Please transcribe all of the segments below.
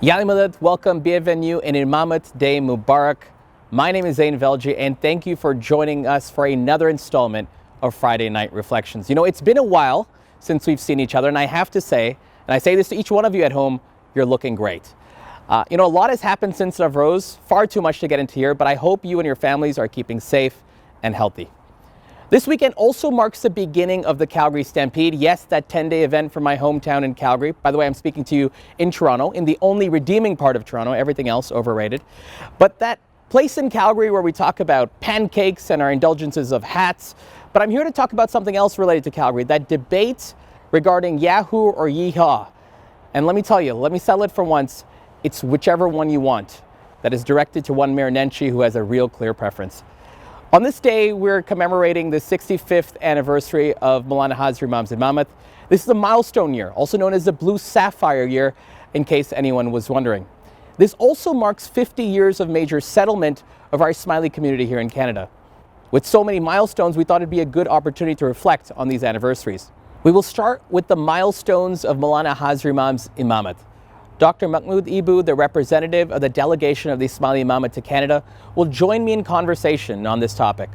Yalimalat, welcome, bienvenue, and Imamat Day Mubarak. My name is Zain Velji, and thank you for joining us for another installment of Friday Night Reflections. You know, it's been a while since we've seen each other, and I have to say, and I say this to each one of you at home, you're looking great. A lot has happened since Navroz, far too much to get into here, but I hope you and your families are keeping safe and healthy. This weekend also marks the beginning of the Calgary Stampede. Yes, that 10-day event from my hometown in Calgary. By the way, I'm speaking to you in Toronto, in the only redeeming part of Toronto, everything else overrated. But that place in Calgary where we talk about pancakes and our indulgences of hats. But I'm here to talk about something else related to Calgary, that debate regarding Yahoo or Yeehaw. And let me tell you, let me settle it for once, it's whichever one you want. That is directed to one Mayor Nenshi who has a real clear preference. On this day, we're commemorating the 65th anniversary of Maulana Hazrat Imam Imamat. This is a milestone year, also known as the Blue Sapphire year, in case anyone was wondering. This also marks 50 years of major settlement of our Ismaili community here in Canada. With so many milestones, we thought it'd be a good opportunity to reflect on these anniversaries. We will start with the milestones of Maulana Hazrat Imam's Imamat. Dr. Mahmoud Eboo, the representative of the delegation of the Ismaili Imamat to Canada, will join me in conversation on this topic.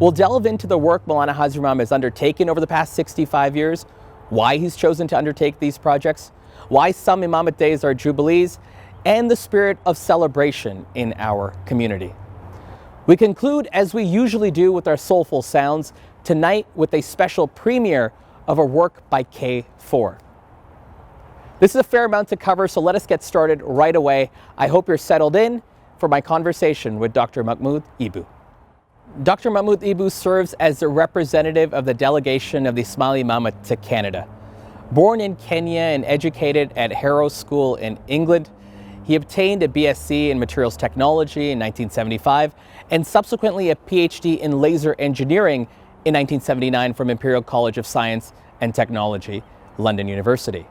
We'll delve into the work Maulana Hazrat Imam has undertaken over the past 65 years, why he's chosen to undertake these projects, why some Imamat days are jubilees, and the spirit of celebration in our community. We conclude, as we usually do, with our soulful sounds, tonight with a special premiere of a work by K4. This is a fair amount to cover, so let us get started right away. I hope you're settled in for my conversation with Dr. Mahmoud Eboo. Dr. Mahmoud Eboo serves as the representative of the delegation of the Ismaili Imamat to Canada. Born in Kenya and educated at Harrow School in England, he obtained a BSc in Materials Technology in 1975 and subsequently a PhD in Laser Engineering in 1979 from Imperial College of Science and Technology, London University.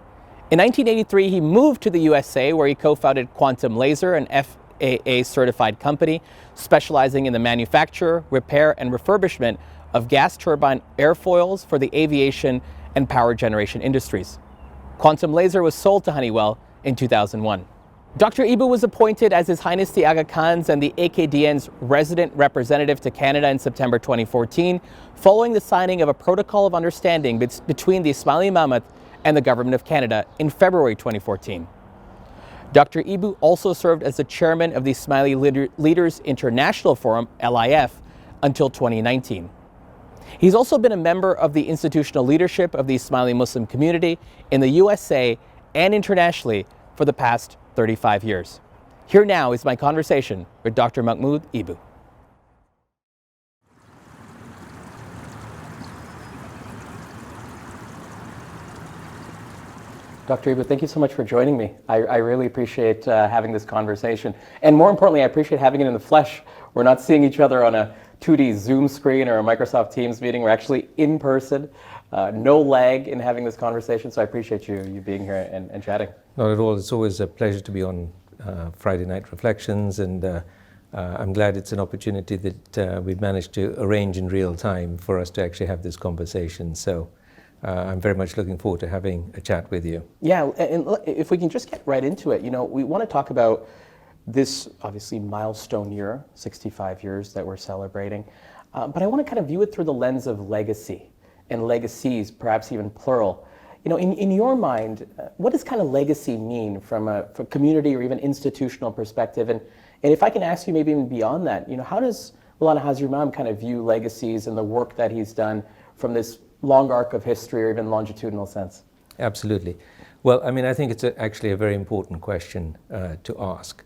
In 1983, he moved to the USA where he co-founded Quantum Laser, an FAA-certified company specializing in the manufacture, repair, and refurbishment of gas turbine airfoils for the aviation and power generation industries. Quantum Laser was sold to Honeywell in 2001. Dr. Eboo was appointed as His Highness the Aga Khan's and the AKDN's resident representative to Canada in September 2014, following the signing of a protocol of understanding between the Ismaili Imamat and the Government of Canada in February 2014. Dr. Eboo also served as the chairman of the Ismaili Leaders International Forum, LIF, until 2019. He's also been a member of the institutional leadership of the Ismaili Muslim community in the USA and internationally for the past 35 years. Here now is my conversation with Dr. Mahmoud Eboo. Dr. Eboo, thank you so much for joining me. I really appreciate having this conversation. And more importantly, I appreciate having it in the flesh. We're not seeing each other on a 2D Zoom screen or a Microsoft Teams meeting. We're actually in person, no lag in having this conversation. So I appreciate you being here and chatting. Not at all. It's always a pleasure to be on Friday Night Reflections. And I'm glad it's an opportunity that we've managed to arrange in real time for us to actually have this conversation. So I'm very much looking forward to having a chat with you. Yeah, and if we can just get right into it, we want to talk about this obviously milestone year, 65 years that we're celebrating, but I want to kind of view it through the lens of legacy and legacies, perhaps even plural. In your mind, what does kind of legacy mean from a community or even institutional perspective? And if I can ask you maybe even beyond that, how does Maulana Hazrat Imam kind of view legacies and the work that he's done from this long arc of history or even longitudinal sense? Absolutely. Well, I think it's actually a very important question to ask.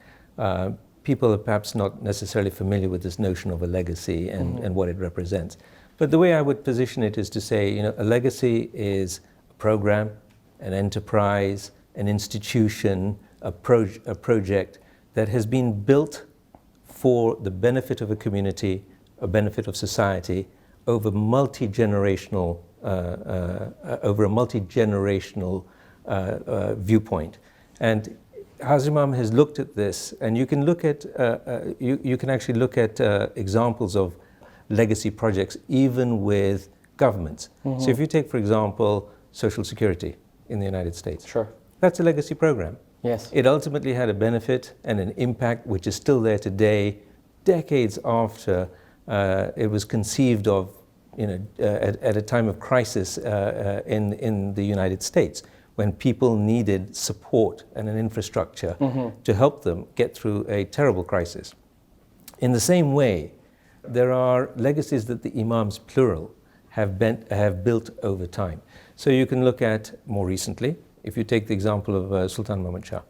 People are perhaps not necessarily familiar with this notion of a legacy and what it represents. But the way I would position it is to say, a legacy is a program, an enterprise, an institution, a project that has been built for the benefit of a community, a benefit of society, over multi-generational over a multi-generational viewpoint. And Hazrat Imam has looked at this, and you can look at you can actually look at examples of legacy projects even with governments. Mm-hmm. So if you take, for example, Social Security in the United States, sure, that's a legacy program. Yes. It ultimately had a benefit and an impact which is still there today, decades after it was conceived of, at a time of crisis in the United States, when people needed support and an infrastructure to help them get through a terrible crisis. In the same way, there are legacies that the Imams, plural, have built over time. So you can look at more recently, if you take the example of Sultan Mahmud Shah.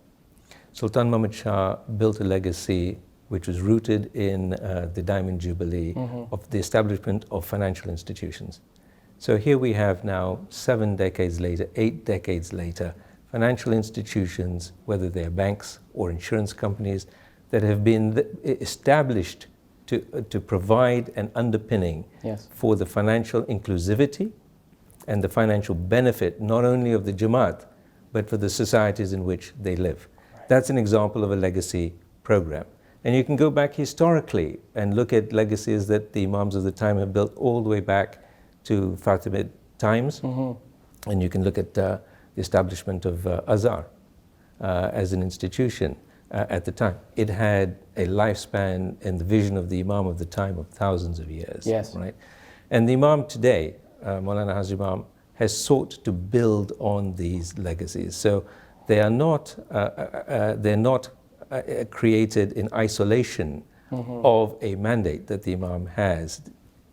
Sultan Mahmud Shah built a legacy which was rooted in the Diamond Jubilee of the establishment of financial institutions. So here we have now 7 decades later, 8 decades later, financial institutions, whether they're banks or insurance companies, that have been established to provide an underpinning for the financial inclusivity and the financial benefit, not only of the Jamat, but for the societies in which they live. Right. That's an example of a legacy program. And you can go back historically and look at legacies that the Imams of the time have built all the way back to Fatimid times. And you can look at the establishment of Azhar as an institution at the time. It had a lifespan and the vision of the Imam of the time of thousands of years. Yes. Right? And the Imam today, Maulana Hazrat Imam, has sought to build on these legacies. So they are not, created in isolation of a mandate that the Imam has.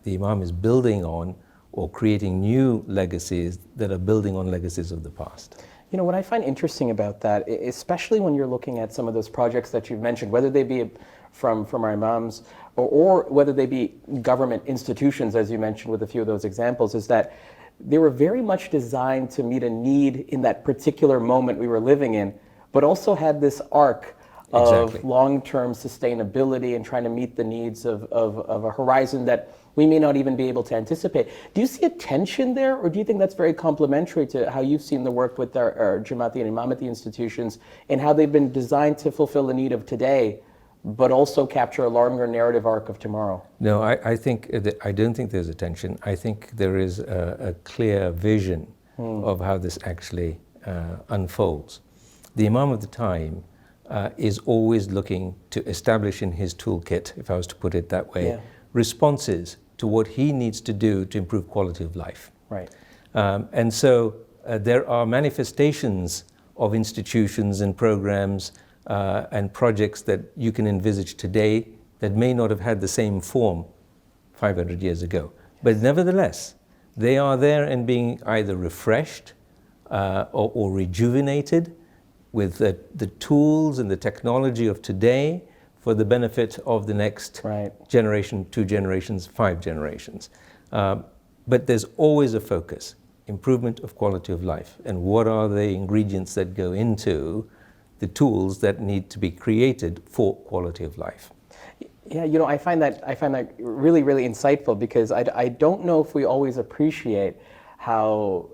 The Imam is building on or creating new legacies that are building on legacies of the past. You know, what I find interesting about that, especially when you're looking at some of those projects that you've mentioned, whether they be from our Imams or whether they be government institutions, as you mentioned with a few of those examples, is that they were very much designed to meet a need in that particular moment we were living in, but also had this arc of long-term sustainability and trying to meet the needs of a horizon that we may not even be able to anticipate. Do you see a tension there, or do you think that's very complementary to how you've seen the work with our Jamati and Imamati institutions and how they've been designed to fulfill the need of today, but also capture a longer narrative arc of tomorrow? No, I don't think there's a tension. I think there is a clear vision of how this actually unfolds. The Imam of the time is always looking to establish in his toolkit, if I was to put it that way, responses to what he needs to do to improve quality of life. Right. And so there are manifestations of institutions and programs and projects that you can envisage today that may not have had the same form 500 years ago. But nevertheless, they are there and being either refreshed or rejuvenated with the tools and the technology of today for the benefit of the next generation, 2 generations, 5 generations. But there's always a focus, improvement of quality of life. And what are the ingredients that go into the tools that need to be created for quality of life? Yeah, you know, I find that really, really insightful, because I don't know if we always appreciate how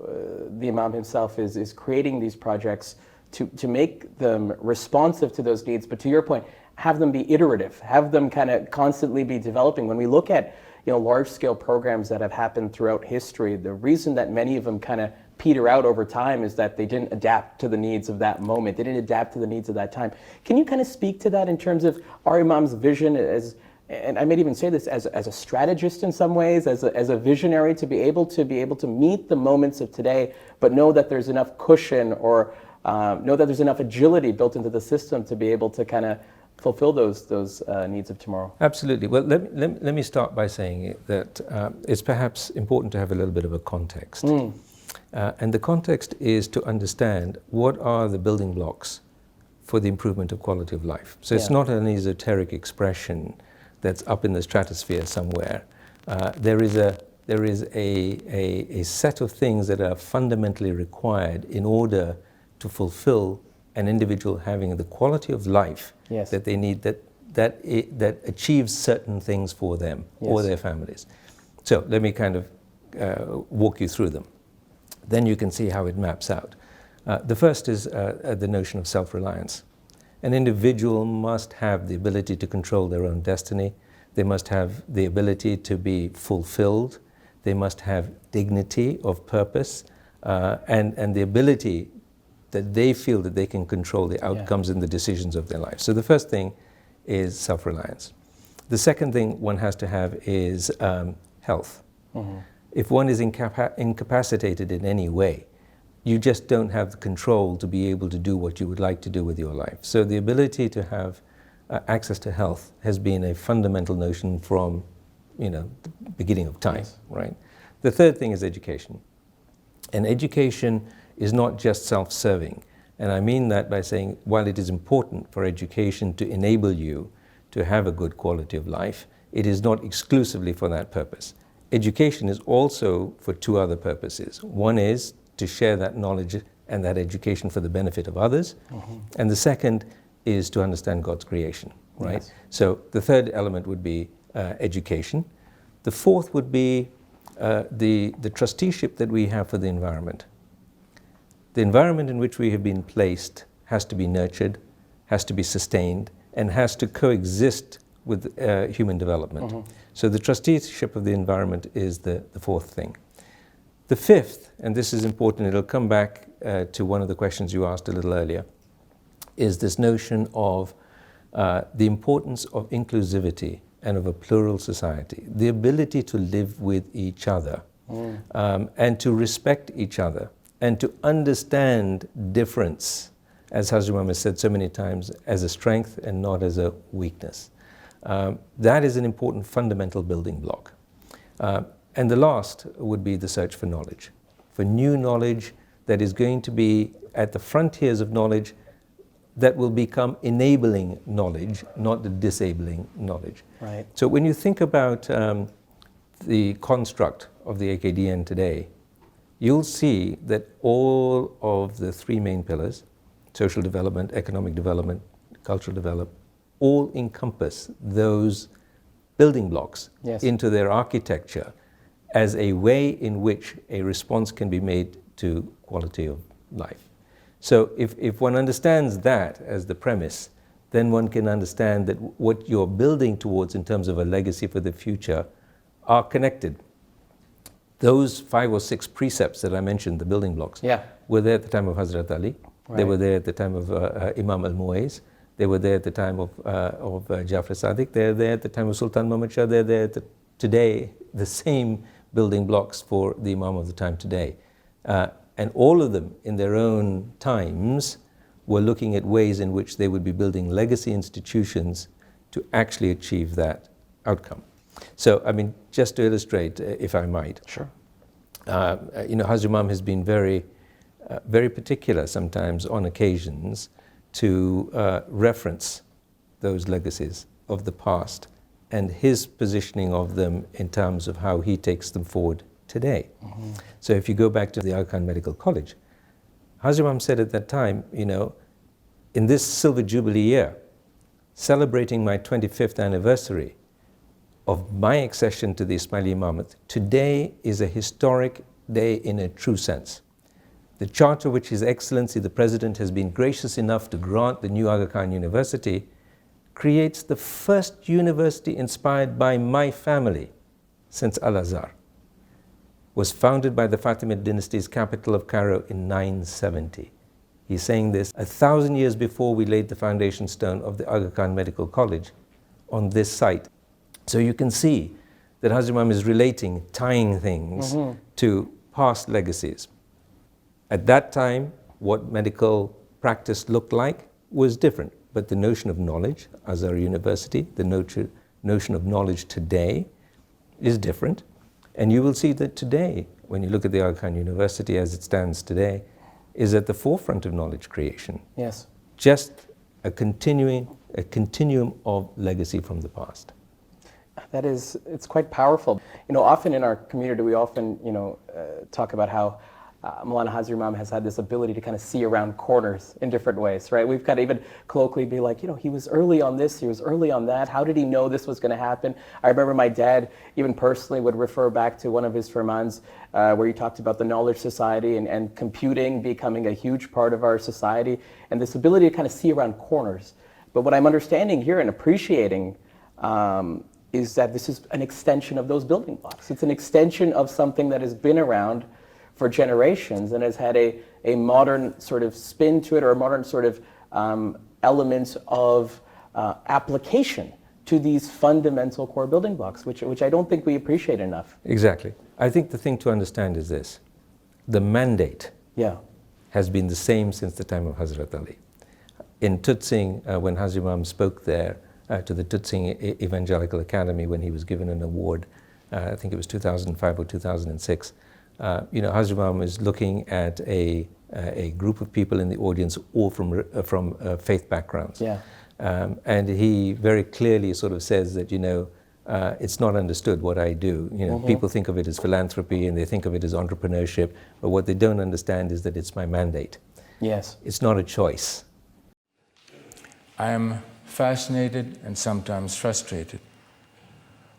the Imam himself is creating these projects to make them responsive to those needs, but to your point, have them be iterative, have them kind of constantly be developing. When we look at, you know, large-scale programs that have happened throughout history, the reason that many of them kind of peter out over time is that they didn't adapt to the needs of that moment. They didn't adapt to the needs of that time. Can you kind of speak to that in terms of our Imam's vision as, and I might even say this, as a strategist in some ways, as a visionary, to be able to meet the moments of today, but know that there's enough cushion or know that there's enough agility built into the system to be able to kind of fulfill those needs of tomorrow? Absolutely. Well, let me start by saying that it's perhaps important to have a little bit of a context. And the context is to understand what are the building blocks for the improvement of quality of life. So it's not an esoteric expression that's up in the stratosphere somewhere. There is a set of things that are fundamentally required in order to fulfill an individual having the quality of life that they need, that achieves certain things for them or their families. So let me kind of walk you through them. Then you can see how it maps out. The first is the notion of self-reliance. An individual must have the ability to control their own destiny. They must have the ability to be fulfilled. They must have dignity of purpose and the ability that they feel that they can control the outcomes and the decisions of their life. So the first thing is self-reliance. The second thing one has to have is health. If one is incapacitated in any way, you just don't have the control to be able to do what you would like to do with your life. So the ability to have access to health has been a fundamental notion from, the beginning of time, right? The third thing is education. And education is not just self-serving. And I mean that by saying, while it is important for education to enable you to have a good quality of life, it is not exclusively for that purpose. Education is also for two other purposes. One is to share that knowledge and that education for the benefit of others. And the second is to understand God's creation, right? Yes. So the third element would be education. The fourth would be the trusteeship that we have for the environment. The environment in which we have been placed has to be nurtured, has to be sustained, and has to coexist with human development. So the trusteeship of the environment is the fourth thing. The fifth, and this is important, it'll come back to one of the questions you asked a little earlier, is this notion of the importance of inclusivity and of a plural society. The ability to live with each other and to respect each other and to understand difference, as Hazrat Imam has said so many times, as a strength and not as a weakness. That is an important fundamental building block. And the last would be the search for knowledge, for new knowledge that is going to be at the frontiers of knowledge that will become enabling knowledge, not the disabling knowledge. Right. So when you think about the construct of the AKDN today, you'll see that all of the three main pillars, social development, economic development, cultural development, all encompass those building blocks into their architecture as a way in which a response can be made to quality of life. So if one understands that as the premise, then one can understand that what you're building towards in terms of a legacy for the future are connected. Those 5 or 6 precepts that I mentioned, the building blocks, were there at the time of Hazrat Ali. Right. They were there at the time of Imam al-Muwaiz. They were there at the time of Jafar Sadiq. They're there at the time of Sultan Muhammad Shah. They're there today, the same building blocks for the Imam of the time today. And all of them, in their own times, were looking at ways in which they would be building legacy institutions to actually achieve that outcome. So, I mean, just to illustrate, if I might. Sure. Hazrat Imam has been very particular sometimes on occasions to reference those legacies of the past and his positioning of them in terms of how he takes them forward today. So if you go back to the Aga Khan Medical College, Hazrat Imam said at that time, in this Silver Jubilee year, celebrating my 25th anniversary of my accession to the Ismaili Imamat, today is a historic day in a true sense. The charter which His Excellency the President has been gracious enough to grant the new Aga Khan University creates the first university inspired by my family since Al-Azhar. Was founded by the Fatimid dynasty's capital of Cairo in 970. He's saying this 1,000 years before we laid the foundation stone of the Aga Khan Medical College on this site. So you can see that Hazrat Imam is relating, tying things to past legacies. At that time, what medical practice looked like was different, but the notion of knowledge, Azhar University, the notion of knowledge today is different. And you will see that today, when you look at the Aga Khan University as it stands today, is at the forefront of knowledge creation. Yes. Just a continuum of legacy from the past. It's quite powerful. Often in our community, we often, talk about how Maulana Hazrat Imam has had this ability to kind of see around corners in different ways, right? We've got to even colloquially be like, he was early on this, he was early on that. How did he know this was going to happen? I remember my dad, even personally, would refer back to one of his firmans where he talked about the knowledge society and computing becoming a huge part of our society and this ability to kind of see around corners. But what I'm understanding here and appreciating is that this is an extension of those building blocks. It's an extension of something that has been around for generations and has had a modern sort of spin to it, or a modern sort of elements of application to these fundamental core building blocks, which I don't think we appreciate enough. Exactly. I think the thing to understand is this. The mandate has been the same since the time of Hazrat Ali. In Tutsing, when Hazrat Imam spoke there to the Tutsing Evangelical Academy when he was given an award, I think it was 2005 or 2006, Hazrat Imam is looking at a group of people in the audience, all from faith backgrounds. And he very clearly sort of says that, it's not understood what I do. People think of it as philanthropy and they think of it as entrepreneurship, but what they don't understand is that it's my mandate. Yes. It's not a choice. I am fascinated and sometimes frustrated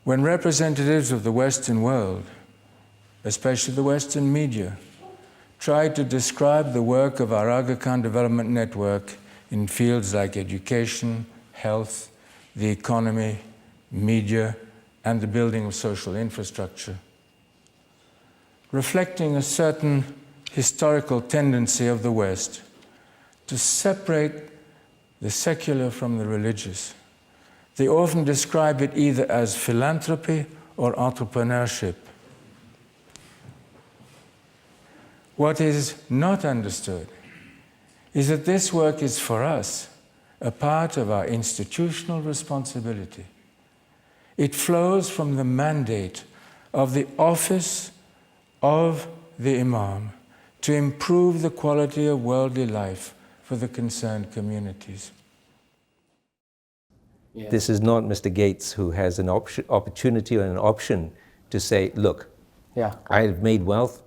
when representatives of the Western world, especially the Western media, try to describe the work of our Aga Khan Development Network in fields like education, health, the economy, media, and the building of social infrastructure, reflecting a certain historical tendency of the West to separate the secular from the religious. They often describe it either as philanthropy or entrepreneurship. What is not understood is that this work is for us a part of our institutional responsibility. It flows from the mandate of the office of the Imam to improve the quality of worldly life for the concerned communities. This is not Mr. Gates who has an opportunity or an option to say, look, I've made wealth,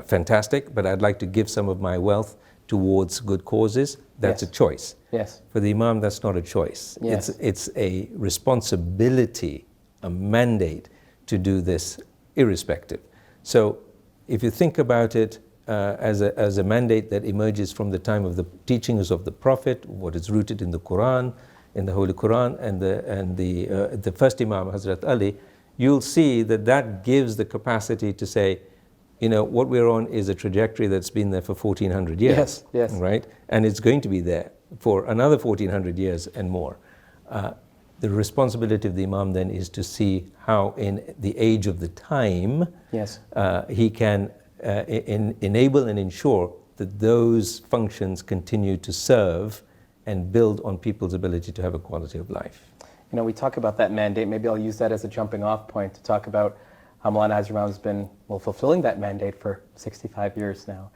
fantastic, but I'd like to give some of my wealth towards good causes. That's a choice. Yes. For the Imam, that's not a choice. Yes. It's a responsibility, a mandate to do this irrespective. So if you think about it as a mandate that emerges from the time of the teachings of the Prophet, what is rooted in the Quran, in the Holy Quran, and the first Imam, Hazrat Ali, you'll see that that gives the capacity to say, what we're on is a trajectory that's been there for 1400 years. Yes. Right? And it's going to be there for another 1400 years and more. The responsibility of the Imam then is to see how in the age of the time he can enable and ensure that those functions continue to serve and build on people's ability to have a quality of life. We talk about that mandate. Maybe I'll use that as a jumping off point to talk about how Maulana Hazrat Imam has been fulfilling that mandate for 65 years now.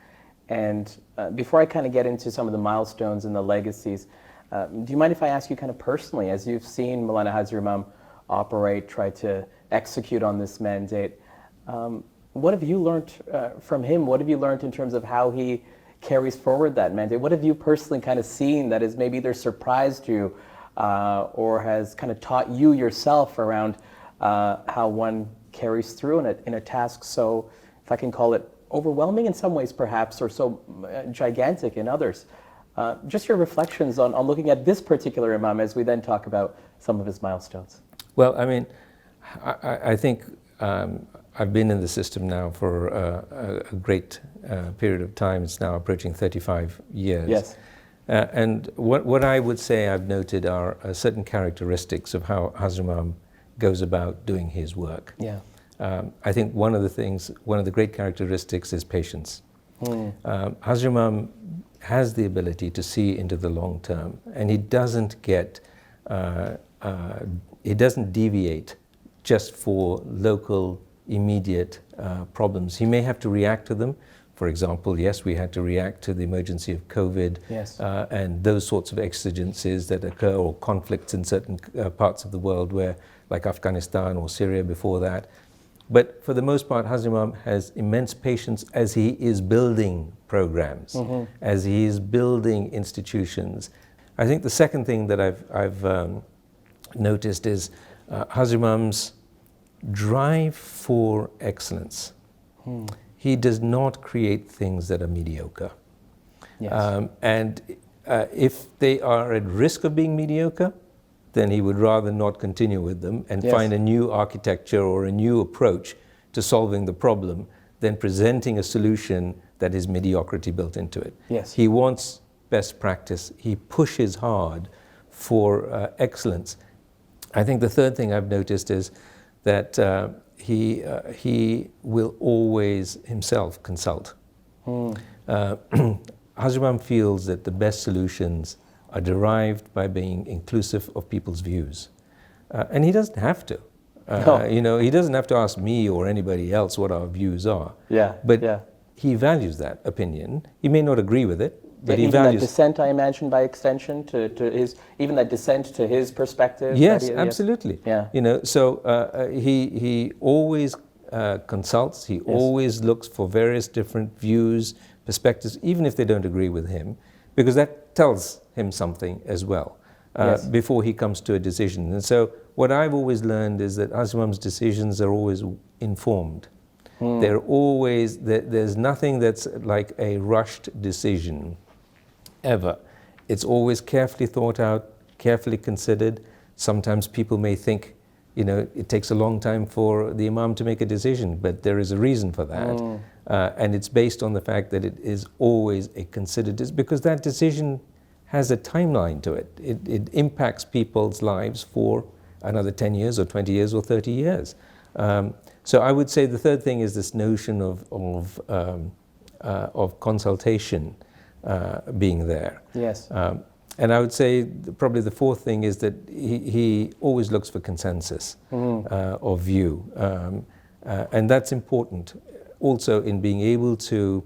And before I kind of get into some of the milestones and the legacies, do you mind if I ask you kind of personally, as you've seen Maulana Hazrat Imam operate, try to execute on this mandate, what have you learned from him? What have you learned in terms of how he carries forward that mandate? What have you personally kind of seen that has maybe either surprised you or has kind of taught you yourself around how one carries through in a task so, if I can call it, overwhelming in some ways perhaps, or so gigantic in others? Just your reflections on looking at this particular Imam as we then talk about some of his milestones. Well, I mean, I think I've been in the system now for a great period of time. It's now approaching 35 years. Yes. And what I would say I've noted are certain characteristics of how Hazrat Imam goes about doing his work. Yeah. I think one of the great characteristics is patience. Hazrat Imam has the ability to see into the long term, and he doesn't deviate just for local, immediate problems. He may have to react to them. For example, yes, we had to react to the emergency of COVID and those sorts of exigencies that occur, or conflicts in certain parts of the world, where, like Afghanistan or Syria before that. But for the most part, Hazrat Imam has immense patience as he is building programs, as he is building institutions. I think the second thing that I've noticed is Hazrat Imam's drive for excellence. He does not create things that are mediocre. Yes. And if they are at risk of being mediocre, then he would rather not continue with them and find a new architecture or a new approach to solving the problem than presenting a solution that is mediocrity built into it. Yes. He wants best practice. He pushes hard for excellence. I think the third thing I've noticed is that he will always himself consult. Hazrat feels that the best solutions are derived by being inclusive of people's views. And he doesn't have to. No. You know, he doesn't have to ask me or anybody else what our views are. Yeah. But yeah. he values that opinion. He may not agree with it, but he even values that dissent, I imagine, by extension, to his, even that dissent to his perspective. Yes, absolutely. Yeah. You know, so he always consults. He always looks for various different views, perspectives, even if they don't agree with him, because that tells him something as well before he comes to a decision. And so what I've always learned is that Hazrat's decisions are always informed. They're always, there's nothing that's like a rushed decision, ever. It's always carefully thought out, carefully considered. Sometimes people may think, you know, it takes a long time for the Imam to make a decision, but there is a reason for that. And it's based on the fact that it is always a considered decision, because that decision has a timeline to it. It impacts people's lives for another 10 years or 20 years or 30 years. So I would say the third thing is this notion of consultation being there. Yes. And I would say probably the fourth thing is that he always looks for consensus of view. And that's important also in being able to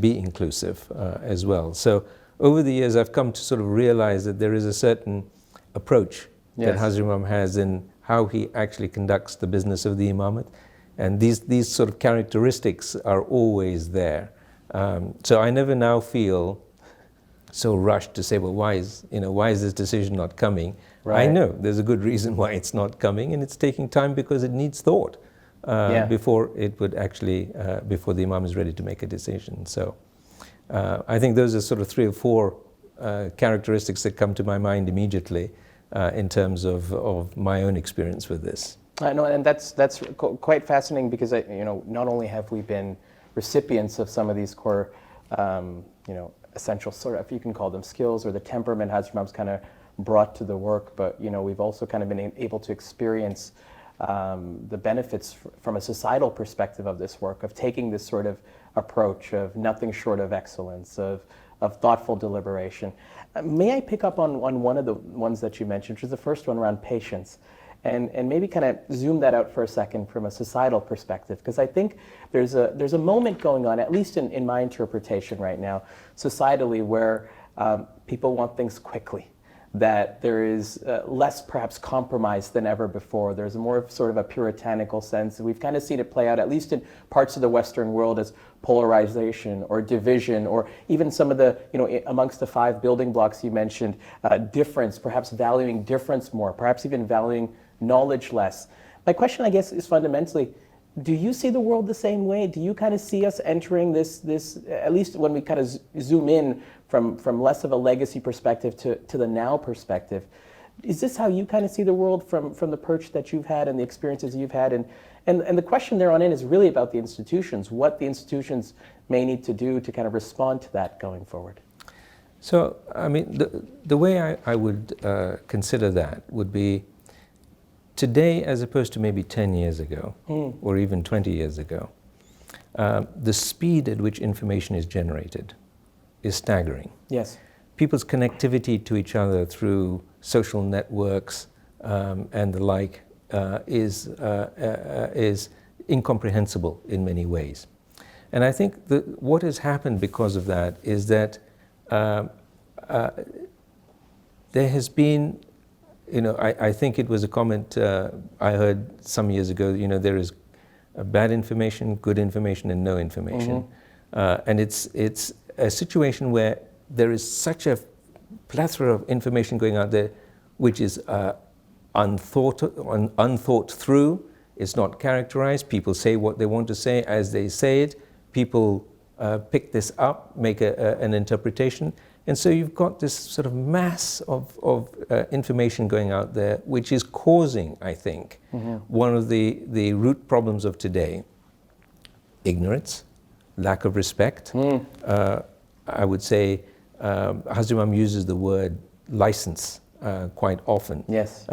be inclusive as well. So over the years I've come to sort of realize that there is a certain approach that Hazrat Imam has in how he actually conducts the business of the Imamat. And these sort of characteristics are always there. So I never now feel so rushed to say, well, why is this decision not coming? Right. I know there's a good reason why it's not coming, and it's taking time because it needs thought before it would actually, before the Imam is ready to make a decision. So I think those are sort of 3 or 4 characteristics that come to my mind immediately in terms of my own experience with this. No, and that's quite fascinating, because not only have we been recipients of some of these core, essential sort of, if you can call them skills, or the temperament Hazrat Imam's kind of brought to the work, but we've also kind of been able to experience the benefits from a societal perspective of this work, of taking this sort of approach of nothing short of excellence, of thoughtful deliberation. May I pick up on one of the ones that you mentioned, which is the first one around patience, and maybe kind of zoom that out for a second from a societal perspective, because I think there's a moment going on, at least in my interpretation right now, societally, where people want things quickly, that there is less perhaps compromise than ever before. There's more of sort of a puritanical sense. We've kind of seen it play out, at least in parts of the Western world, as polarization or division, or even some of the, amongst the 5 building blocks you mentioned, difference, perhaps valuing difference more, perhaps even valuing knowledge less. My question, I guess, is fundamentally, do you see the world the same way? Do you kind of see us entering this at least when we kind of zoom in from less of a legacy perspective to the now perspective? Is this how you kind of see the world from the perch that you've had and the experiences you've had? And the question there on in is really about the institutions, what the institutions may need to do to kind of respond to that going forward. So, I mean, the way I would consider that would be, today, as opposed to maybe 10 years ago, or even 20 years ago, the speed at which information is generated is staggering. Yes. People's connectivity to each other through social networks and the like is incomprehensible in many ways. And I think what has happened because of that is that there has been, I think it was a comment I heard some years ago, there is bad information, good information, and no information. And it's a situation where there is such a plethora of information going out there which is unthought through, it's not characterized, people say what they want to say as they say it, people pick this up, make an interpretation. And so you've got this sort of mass of information going out there, which is causing, I think, one of the root problems of today. ignorance, lack of respect. I would say Hazrat Imam uses the word license quite often. Yes.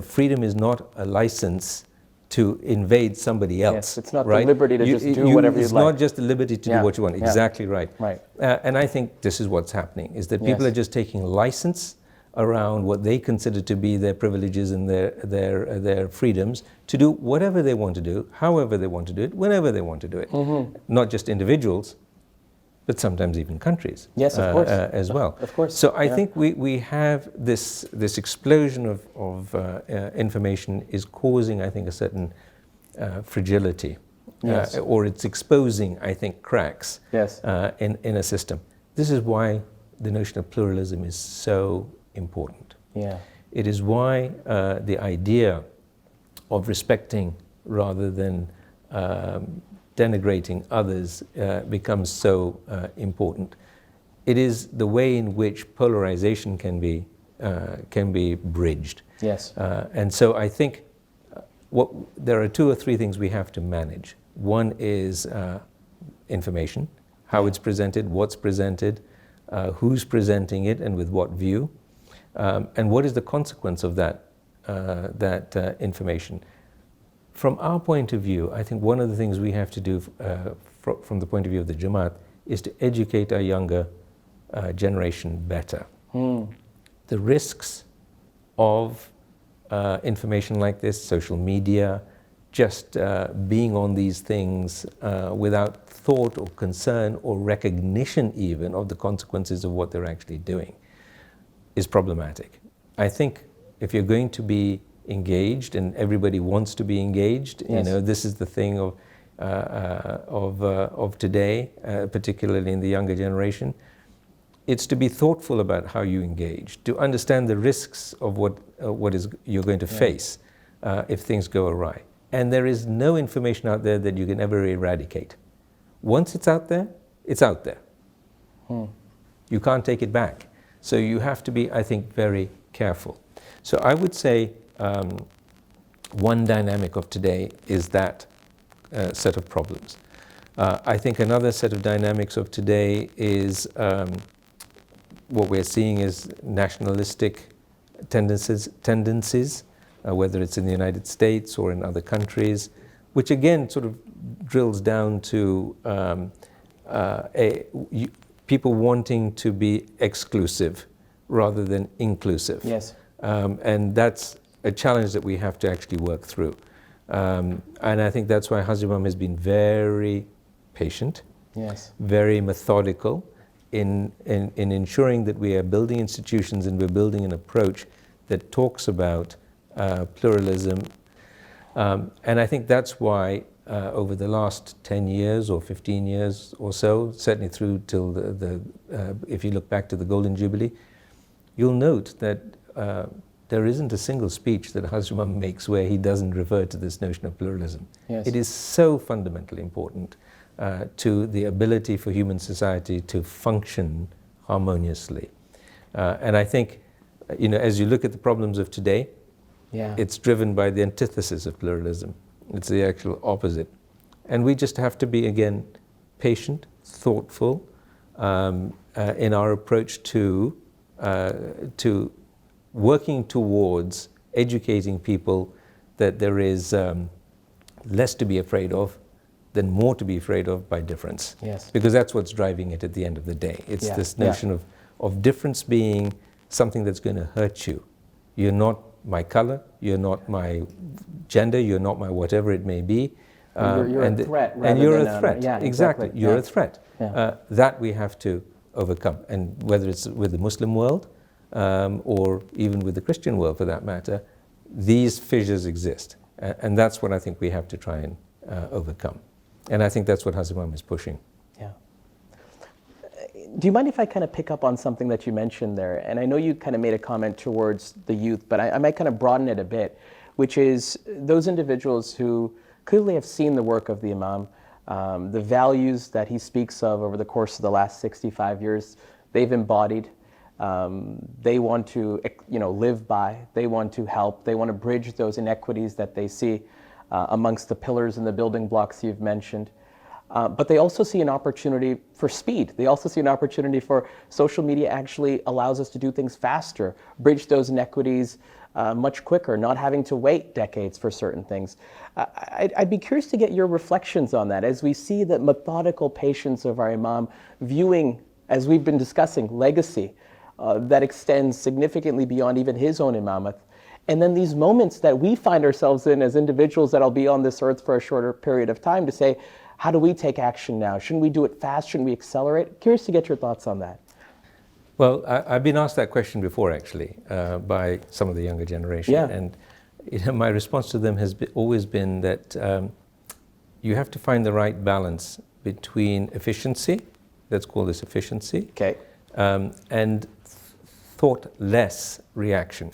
Freedom is not a license to invade somebody else. Yes, it's not right? the liberty to just do whatever you'd like. It's not just the liberty to do what you want. Exactly right. Right. And I think this is what's happening, is that people are just taking license around what they consider to be their privileges and their freedoms to do whatever they want to do, however they want to do it, whenever they want to do it. Not just individuals, but sometimes even countries. Yes, of course. As well. Of course. So I think we have this explosion of information is causing, I think, a certain fragility. Yes. Or it's exposing, I think, cracks in a system. This is why the notion of pluralism is so important. Yeah. It is why the idea of respecting rather than denigrating others becomes so important. It is the way in which polarization can be bridged. Yes. And so I think there are 2 or 3 things we have to manage. One is information, how it's presented, what's presented, who's presenting it, and with what view, and what is the consequence of that information. From our point of view, I think one of the things we have to do from the point of view of the Jamat is to educate our younger generation better. The risks of information like this, social media, just being on these things without thought or concern or recognition even of the consequences of what they're actually doing is problematic. I think if you're going to be engaged, and everybody wants to be engaged, this is the thing of today, particularly in the younger generation. It's to be thoughtful about how you engage, to understand the risks of what you're going to face if things go awry. And there is no information out there that you can ever eradicate. Once it's out there, it's out there. You can't take it back. So you have to be, I think, very careful. So I would say one dynamic of today is that set of problems. I think another set of dynamics of today is what we're seeing is nationalistic tendencies, whether it's in the United States or in other countries, which again sort of drills down to people wanting to be exclusive rather than inclusive. Yes. And that's a challenge that we have to actually work through. And I think that's why Hazrat Imam has been very patient, very methodical in ensuring that we are building institutions and we're building an approach that talks about pluralism. And I think that's why over the last 10 years or 15 years or so, certainly through till if you look back to the Golden Jubilee, you'll note that there isn't a single speech that Hazrat Imam makes where he doesn't refer to this notion of pluralism. It is so fundamentally important to the ability for human society to function harmoniously. And I think, as you look at the problems of today, it's driven by the antithesis of pluralism. It's the actual opposite. And we just have to be, again, patient, thoughtful in our approach to working towards educating people that there is less to be afraid of than more to be afraid of by difference. Because that's what's driving it at the end of the day. It's this notion of difference being something that's going to hurt you. You're not my color, you're not my gender, you're not my whatever it may be. You're a threat. And you're a threat. Exactly. You're a threat. That we have to overcome. And whether it's with the Muslim world or even with the Christian world for that matter, these fissures exist. And that's what I think we have to try and overcome. And I think that's what Hazrat Imam is pushing. Do you mind if I kind of pick up on something that you mentioned there? And I know you kind of made a comment towards the youth, but I might kind of broaden it a bit, which is those individuals who clearly have seen the work of the Imam, the values that he speaks of over the course of the last 65 years, they've embodied. They want to, live by. They want to help. They want to bridge those inequities that they see amongst the pillars and the building blocks you've mentioned. but they also see an opportunity for speed. They also see an opportunity for social media actually allows us to do things faster, bridge those inequities much quicker, not having to wait decades for certain things. I'd be curious to get your reflections on that as we see the methodical patience of our Imam viewing, as we've been discussing, legacy that extends significantly beyond even his own imamate. And then these moments that we find ourselves in as individuals that'll be on this earth for a shorter period of time to say, how do we take action now? Shouldn't we do it fast? Shouldn't we accelerate? Curious to get your thoughts on that. Well, I've been asked that question before, actually, by some of the younger generation. Yeah. And my response to them has always been that you have to find the right balance between efficiency, let's call this efficiency, Okay. And thought-less reaction.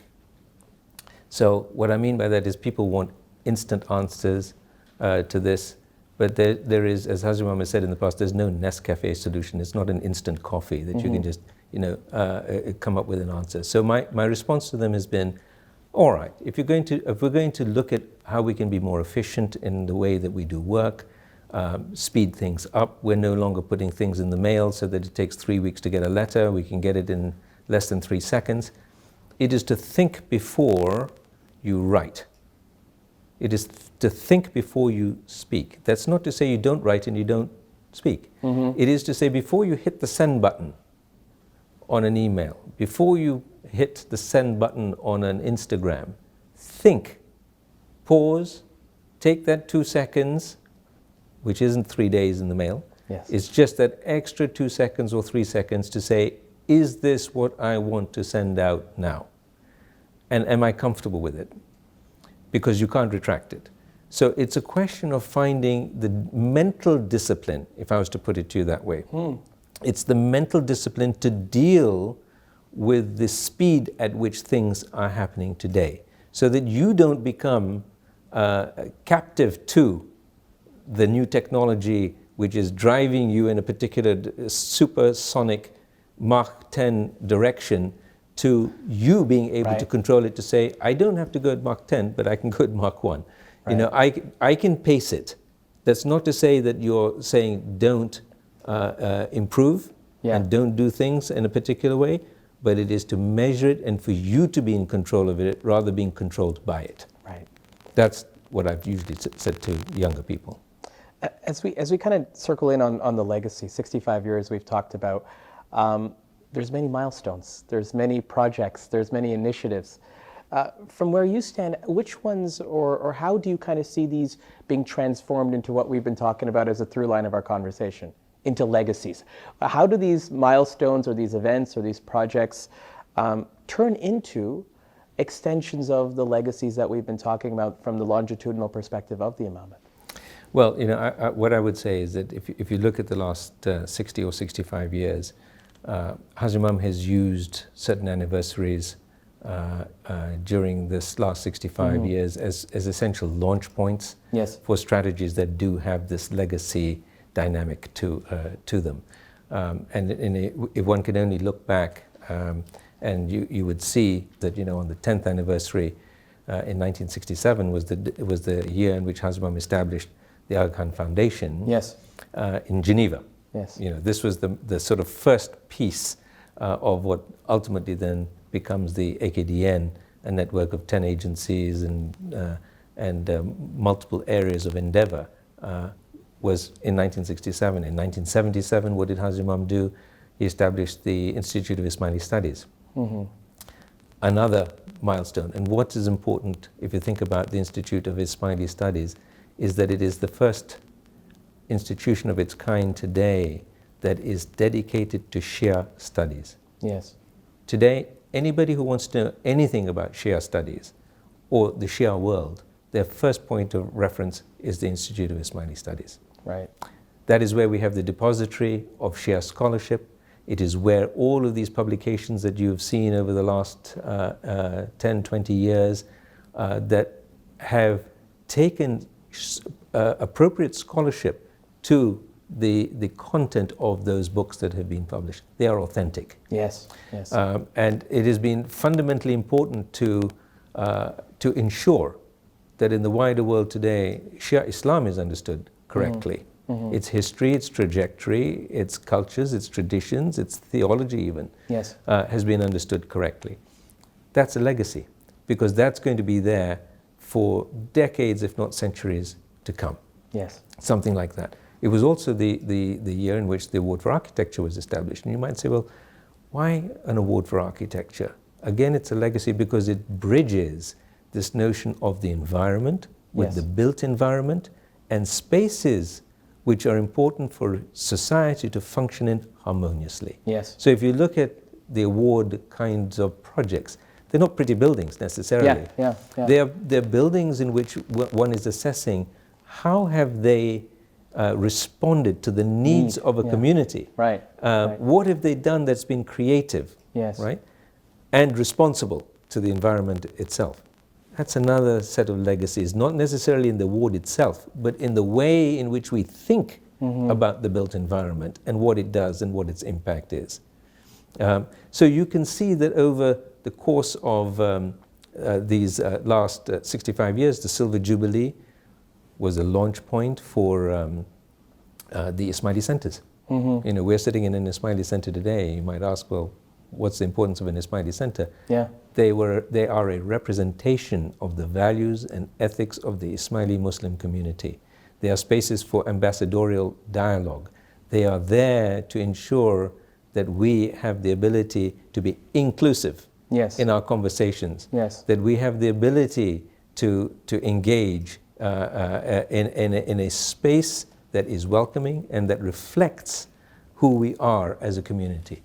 So what I mean by that is people want instant answers to this, but there is, as Hazrat Imam has said in the past, there's no Nescafe solution. It's not an instant coffee that you can just, come up with an answer. So my response to them has been, all right, if we're going to look at how we can be more efficient in the way that we do work, speed things up, we're no longer putting things in the mail so that it takes 3 weeks to get a letter, we can get it in less than 3 seconds. It is to think before you write. It is to think before you speak. That's not to say you don't write and you don't speak. It is to say before you hit the send button on an email, before you hit the send button on an Instagram, think, pause, take that 2 seconds, which isn't 3 days in the mail. Yes. It's just that extra 2 seconds or 3 seconds to say, is this what I want to send out now? And am I comfortable with it? Because you can't retract it. So it's a question of finding the mental discipline, if I was to put it to you that way. It's the mental discipline to deal with the speed at which things are happening today, so that you don't become captive to the new technology which is driving you in a particular supersonic Mach 10 direction, to you being able to control it, to say, I don't have to go at Mach 10, but I can go at Mach 1. I can pace it. That's not to say that you're saying don't improve and don't do things in a particular way, but it is to measure it and for you to be in control of it rather than being controlled by it. Right. That's what I've usually said to younger people. As we kind of circle in on the legacy, 65 years we've talked about, there's many milestones, there's many projects, there's many initiatives. From where you stand, which ones or how do you kind of see these being transformed into what we've been talking about as a through line of our conversation, into legacies? How do these milestones or these events or these projects turn into extensions of the legacies that we've been talking about from the longitudinal perspective of the Imamate? Well, what I would say is that if you look at the last 60 or 65 years, Hazrat Imam has used certain anniversaries during this last 65 years as essential launch points for strategies that do have this legacy dynamic to them. If one could only look back, and you would see that on the 10th anniversary in 1967 was the year in which Hazrat Imam established the Aga Khan Foundation in Geneva. This was the sort of first piece of what ultimately then becomes the AKDN, a network of 10 agencies and multiple areas of endeavor, was in 1967. In 1977, what did Hazrat Imam do? He established the Institute of Ismaili Studies. Another milestone. And what is important, if you think about the Institute of Ismaili Studies, is that it is the first institution of its kind today that is dedicated to Shia studies. Today, anybody who wants to know anything about Shia studies or the Shia world, their first point of reference is the Institute of Ismaili Studies. That is where we have the depository of Shia scholarship. It is where all of these publications that you've seen over the last 10, 20 years that have taken appropriate scholarship to the content of those books that have been published. They are authentic. And it has been fundamentally important to ensure that in the wider world today, Shia Islam is understood correctly. Its history, its trajectory, its cultures, its traditions, its theology even, Yes. has been understood correctly. That's a legacy, because that's going to be there for decades, if not centuries, to come. Yes. Something like that. It was also the year in which the Award for Architecture was established. And you might say, well, why an award for architecture? Again, it's a legacy because it bridges this notion of the environment with Yes. the built environment and spaces which are important for society to function in harmoniously. Yes. So if you look at the award kinds of projects, they're not pretty buildings necessarily. Yeah. They're buildings in which one is assessing how have they responded to the needs of a community. Right. What have they done that's been creative, Yes. right, and responsible to the environment itself. That's another set of legacies, not necessarily in the award itself, but in the way in which we think about the built environment and what it does and what its impact is. So you can see that over the course of these last 65 years, the Silver Jubilee was a launch point for the Ismaili centers. You know, we're sitting in an Ismaili center today. You might ask, well, what's the importance of an Ismaili center? Yeah. They are a representation of the values and ethics of the Ismaili Muslim community. They are spaces for ambassadorial dialogue. They are there to ensure that we have the ability to be inclusive Yes. in our conversations. Yes. That we have the ability to engage in a space that is welcoming and that reflects who we are as a community.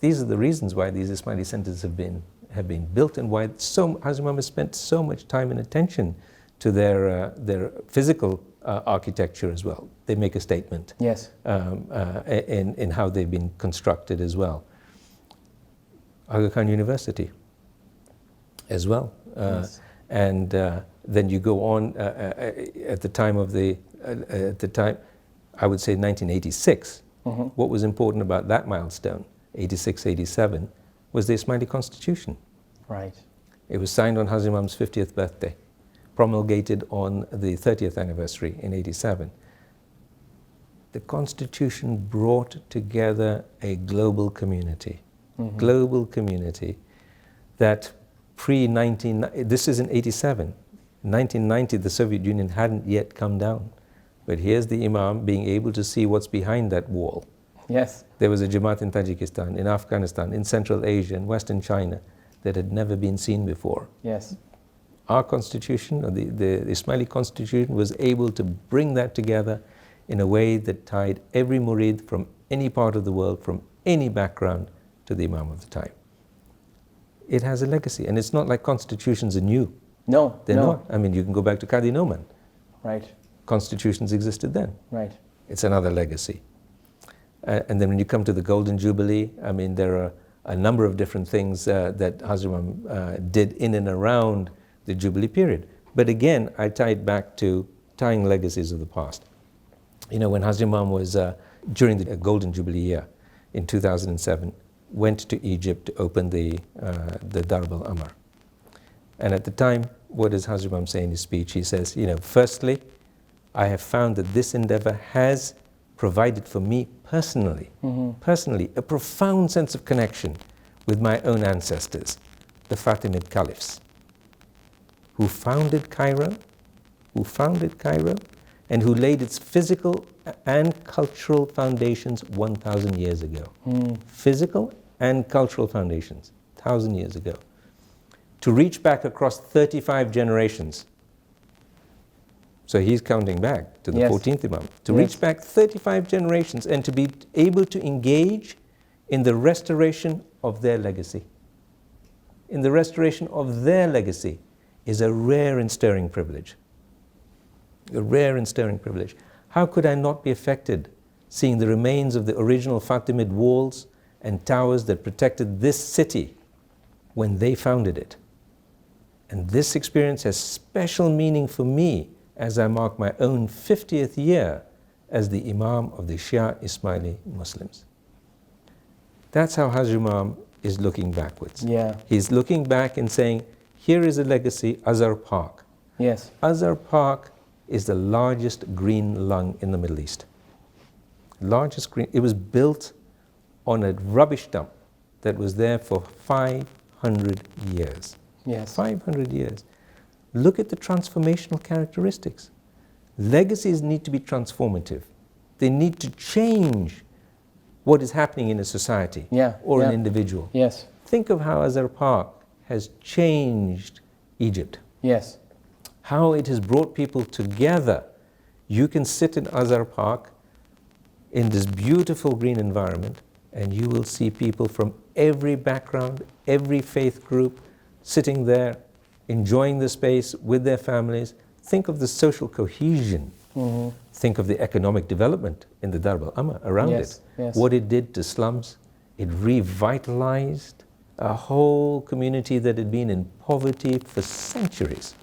These are the reasons why these Ismaili centers have been built and why Hazrat Imam has spent so much time and attention to their physical architecture as well. They make a statement. Yes. In how they've been constructed as well. Aga Khan University as well. Yes. And then you go on at the time, I would say 1986. What was important about that milestone, 86, 87, was the Ismaili Constitution. Right. It was signed on Hazrat Imam's 50th birthday, promulgated on the 30th anniversary in 87. The Constitution brought together a global community that this is in 87. In 1990, the Soviet Union hadn't yet come down. But here's the Imam being able to see what's behind that wall. Yes. There was a Jamat in Tajikistan, in Afghanistan, in Central Asia, in Western China, that had never been seen before. Yes. Our constitution, or the Ismaili constitution, was able to bring that together in a way that tied every murid from any part of the world, from any background, to the Imam of the time. It has a legacy, and it's not like constitutions are new. No. They're not. I mean, you can go back to Qadi Noman. Right. Constitutions existed then. Right. It's another legacy. And then when you come to the Golden Jubilee, I mean, there are a number of different things that Hazrat Imam did in and around the Jubilee period. But again, I tie it back to tying legacies of the past. You know, when Hazrat Imam was, during the Golden Jubilee year in 2007, went to Egypt to open the Dar al-Amr. And at the time, what does Hazrat Imam say in his speech? He says, you know, firstly, I have found that this endeavor has provided for me personally, a profound sense of connection with my own ancestors, the Fatimid Caliphs, who founded Cairo, and who laid its physical and cultural foundations 1,000 years ago. Physical and cultural foundations, 1,000 years ago. To reach back across 35 generations. So he's counting back to the 14th Imam. To reach back 35 generations and to be able to engage in the restoration of their legacy. In the restoration of their legacy is a rare and stirring privilege. A rare and stirring privilege. How could I not be affected seeing the remains of the original Fatimid walls and towers that protected this city when they founded it? And this experience has special meaning for me as I mark my own 50th year as the Imam of the Shia Ismaili Muslims. That's how Hazrat Imam is looking backwards. Yeah. He's looking back and saying, here is a legacy, Azhar Park. Yes. Azhar Park is the largest green lung in the Middle East. Largest green. It was built on a rubbish dump that was there for 500 years. Yes. 500 years. Look at the transformational characteristics. Legacies need to be transformative. They need to change what is happening in a society or an individual. Yes. Think of how Azhar Park has changed Egypt. Yes. How it has brought people together. You can sit in Azhar Park in this beautiful green environment, and you will see people from every background, every faith group, sitting there, enjoying the space with their families. Think of the social cohesion. Mm-hmm. Think of the economic development in the Dar al-Amma around it. Yes. What it did to slums. It revitalized a whole community that had been in poverty for centuries.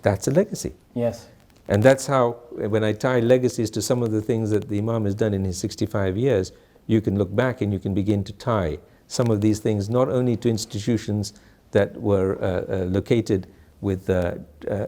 That's a legacy. Yes. And that's how, when I tie legacies to some of the things that the Imam has done in his 65 years, you can look back and you can begin to tie some of these things not only to institutions that were located with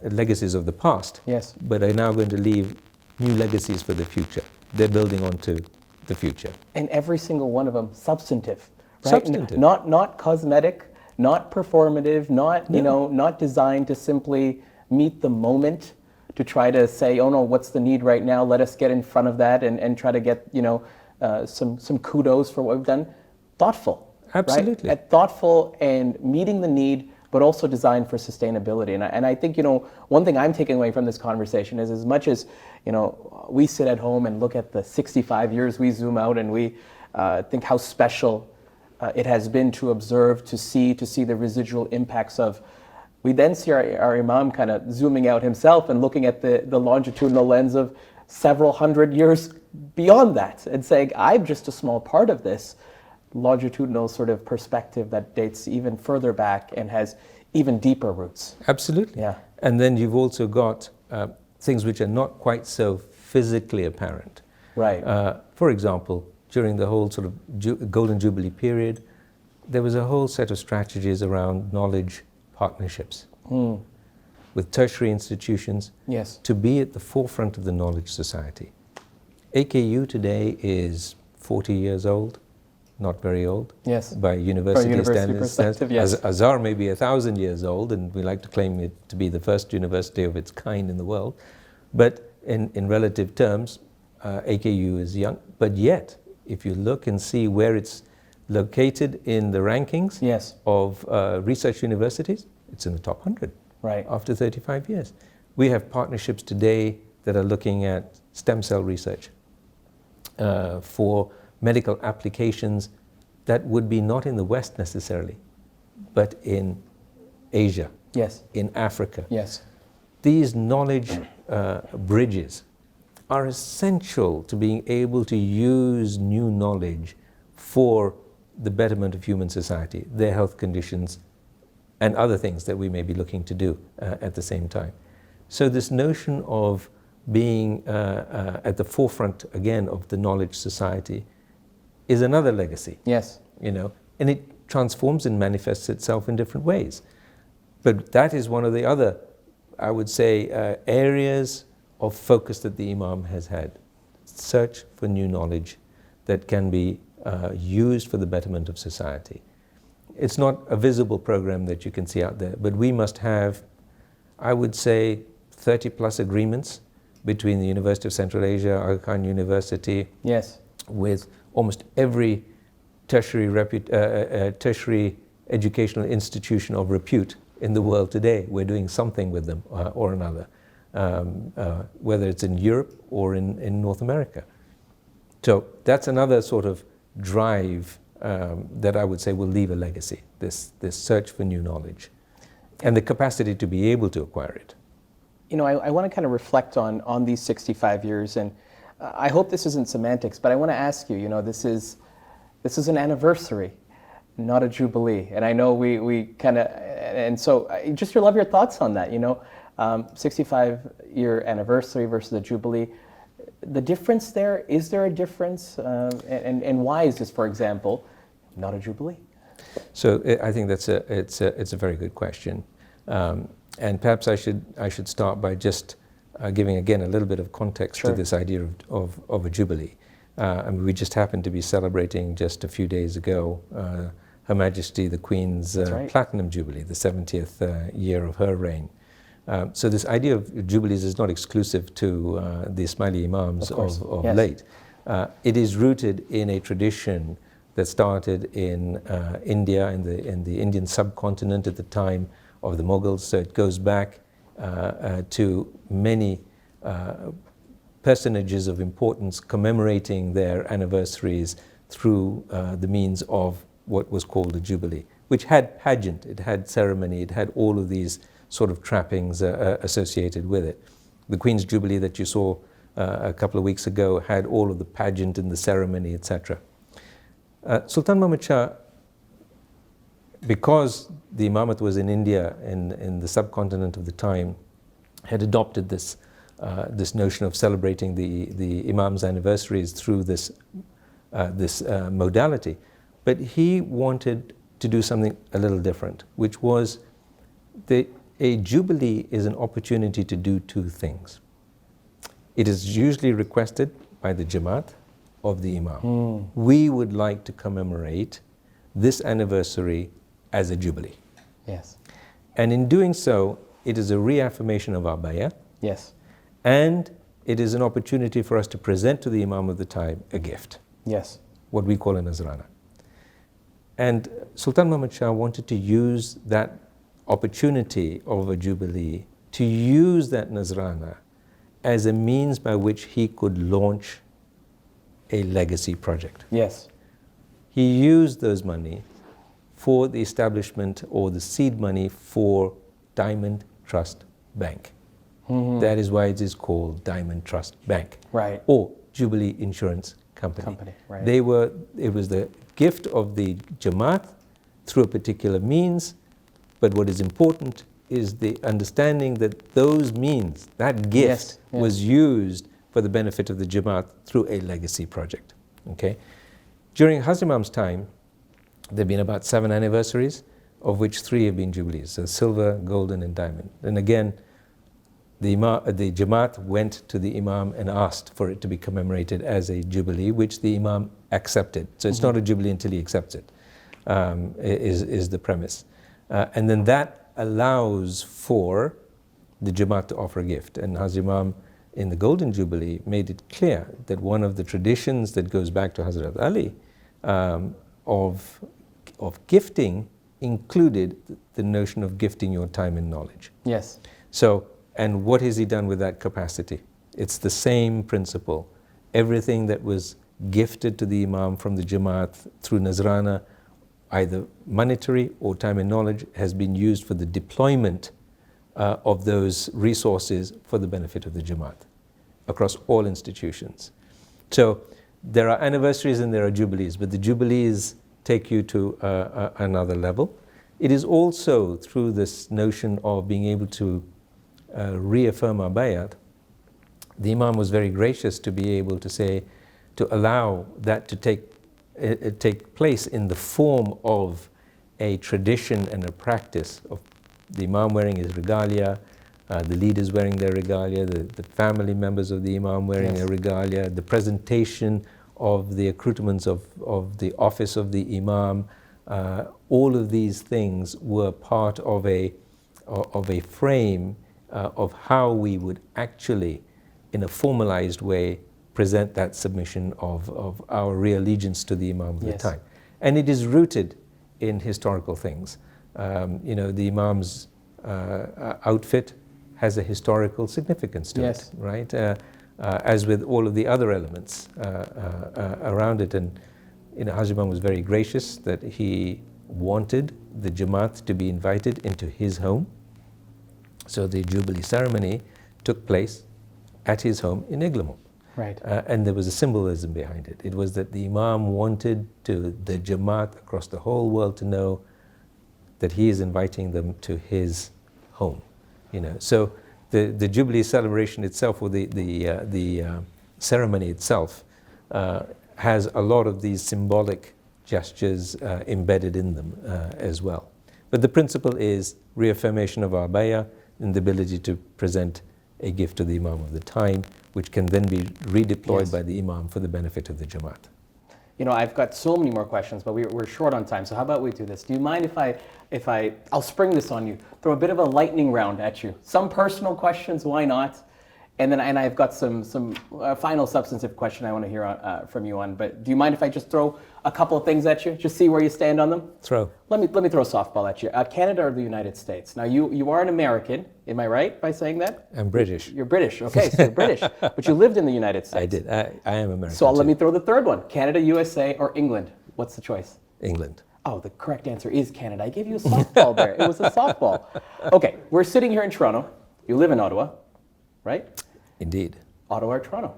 legacies of the past, yes, but are now going to leave new legacies for the future. They're building onto the future. And every single one of them substantive, right? Substantive. Not cosmetic, not performative, not not designed to simply meet the moment, to try to say, oh no, what's the need right now? Let us get in front of that and try to get some kudos for what we've done. Thoughtful, absolutely, right? Thoughtful and meeting the need, but also designed for sustainability. And I think one thing I'm taking away from this conversation is, as much as we sit at home and look at the 65 years, we zoom out and we think how special it has been to observe, to see the residual impacts of. We then see our Imam kind of zooming out himself and looking at the longitudinal lens of several hundred years beyond that and saying, I'm just a small part of this longitudinal sort of perspective that dates even further back and has even deeper roots. Absolutely. Yeah. And then you've also got things which are not quite so physically apparent. Right. For example, during the whole sort of Golden Jubilee period, there was a whole set of strategies around knowledge partnerships with tertiary institutions, yes, to be at the forefront of the knowledge society. AKU today is 40 years old, not very old, yes, by university standards. Yes. Azhar may be 1,000 years old, and we like to claim it to be the first university of its kind in the world. But in relative terms, AKU is young. But yet, if you look and see where it's located in the rankings yes, of research universities, it's in the top 100 right, after 35 years. We have partnerships today that are looking at stem cell research for medical applications that would be not in the West necessarily, but in Asia, yes, in Africa. yes, These knowledge bridges are essential to being able to use new knowledge for the betterment of human society, their health conditions, and other things that we may be looking to do at the same time. So this notion of being at the forefront, again, of the knowledge society is another legacy. yes, And it transforms and manifests itself in different ways. But that is one of the other, I would say, areas of focus that the Imam has had. Search for new knowledge that can be used for the betterment of society. It's not a visible program that you can see out there, but we must have, I would say, 30 plus agreements between the University of Central Asia, Aga Khan University, yes, with almost every tertiary educational institution of repute in the world today. We're doing something with them or another, whether it's in Europe or in North America. So that's another sort of drive that I would say will leave a legacy, this search for new knowledge and the capacity to be able to acquire it. I want to kind of reflect on these 65 years, and I hope this isn't semantics, but I want to ask you, this is an anniversary, not a jubilee. And I know we kind of, and so just love your thoughts on that, 65-year anniversary versus a jubilee. The difference there, is there a difference? And why is this, for example, not a jubilee? So I think it's a very good question. And perhaps I should start by just giving again a little bit of context Sure. to this idea of a jubilee. And we just happened to be celebrating just a few days ago Her Majesty the Queen's right. Platinum Jubilee, the 70th year of her reign. So this idea of jubilees is not exclusive to the Ismaili Imams of Yes. late. It is rooted in a tradition that started in India, in the Indian subcontinent at the time of the Mughals. So it goes back to many personages of importance commemorating their anniversaries through the means of what was called a jubilee, which had pageant, it had ceremony, it had all of these sort of trappings associated with it. The Queen's Jubilee that you saw a couple of weeks ago had all of the pageant and the ceremony, etc. Sultan Mahmud Shah, because the Imamat was in India, in the subcontinent of the time, had adopted this notion of celebrating the Imam's anniversaries through this modality. But he wanted to do something a little different, which was a jubilee is an opportunity to do two things. It is usually requested by the Jamat of the Imam. We would like to commemorate this anniversary as a jubilee. Yes. And in doing so, it is a reaffirmation of our bay'ah, Yes. and it is an opportunity for us to present to the Imam of the time a gift, Yes. what we call a Nazrana. And Sultan Mahmud Shah wanted to use that opportunity of a jubilee, to use that Nazrana as a means by which he could launch a legacy project. Yes. He used those money for the establishment or the seed money for Diamond Trust Bank. That is why it is called Diamond Trust Bank. Right. Or Jubilee Insurance Company. Right. It was the gift of the Jamat through a particular means, but what is important is the understanding that those means, that gift, was used for the benefit of the Jamat through a legacy project. Okay? During Hazrat Imam's time, there have been about 7 anniversaries, of which 3 have been jubilees, so silver, golden, and diamond. And again, the Jamat went to the Imam and asked for it to be commemorated as a jubilee, which the Imam accepted. So it's not a jubilee until he accepts it, is the premise. And then that allows for the Jamat to offer a gift. And Hazrat Imam in the Golden Jubilee made it clear that one of the traditions that goes back to Hazrat Ali of gifting included the notion of gifting your time and knowledge. Yes. So, and what has he done with that capacity? It's the same principle. Everything that was gifted to the Imam from the Jamaat through Nazrana, either monetary or time and knowledge, has been used for the deployment of those resources for the benefit of the Jamaat across all institutions. So there are anniversaries and there are jubilees, but the jubilees take you to another level. It is also through this notion of being able to reaffirm our bayat. The Imam was very gracious to be able to say, to allow that to take place in the form of a tradition and a practice of the Imam wearing his regalia, the leaders wearing their regalia, the family members of the Imam wearing a regalia, the presentation of the accoutrements of the office of the Imam. All of these things were part of a frame of how we would actually, in a formalized way, present that submission of our real allegiance to the Imam of the time. And it is rooted in historical things. The Imam's outfit has a historical significance to it, right? As with all of the other elements around it. And Hazrat Imam was very gracious that he wanted the Jamaat to be invited into his home. So the Jubilee ceremony took place at his home in Iglamont. Right. And there was a symbolism behind it. It was that the Imam wanted the Jamaat across the whole world to know that he is inviting them to his home. So the Jubilee celebration itself, or the ceremony itself, has a lot of these symbolic gestures embedded in them as well. But the principle is reaffirmation of our bay'ah and the ability to present a gift to the Imam of the time, which can then be redeployed Yes. by the Imam for the benefit of the Jamat. You know, I've got so many more questions, but we're short on time. So how about we do this? Do you mind if I'll spring this on you, throw a bit of a lightning round at you? Some personal questions, why not? And then I've got some final substantive question I want to hear from you on. But do you mind if I just throw a couple of things at you, just see where you stand on them? Throw. Let me throw a softball at you. Canada or the United States? Now you are an American, am I right by saying that? I'm British. You're British. Okay, so you're British, but you lived in the United States. I did. I am American. So let too. me throw the third one: Canada, USA, or England? What's the choice? England. Oh, the correct answer is Canada. I gave you a softball there. It was a softball. Okay, we're sitting here in Toronto. You live in Ottawa, right? Indeed. Ottawa or Toronto?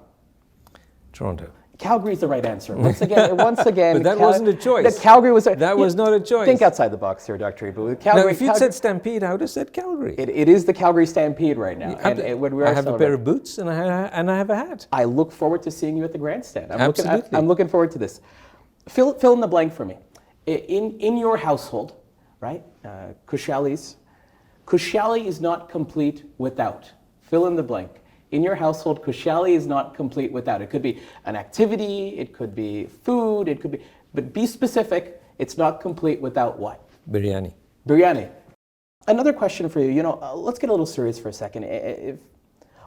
Toronto. Calgary's the right answer. Once again. But that wasn't a choice. Calgary was. That was not a choice. Think outside the box here, Dr. Eboo. Now, Calgary, if you'd said Stampede, I would have said Calgary. it is the Calgary Stampede right now. When we are I have a pair celebrating. of boots and I have a hat. I look forward to seeing you at the grandstand. Absolutely. I'm looking forward to this. Fill in the blank for me. In your household, right? Kushali is not complete without. Fill in the blank. In your household, Kushali is not complete without. It could be an activity, it could be food, it could be, but be specific. It's not complete without what? Biryani. Biryani. Another question for you. You know, let's get a little serious for a second. If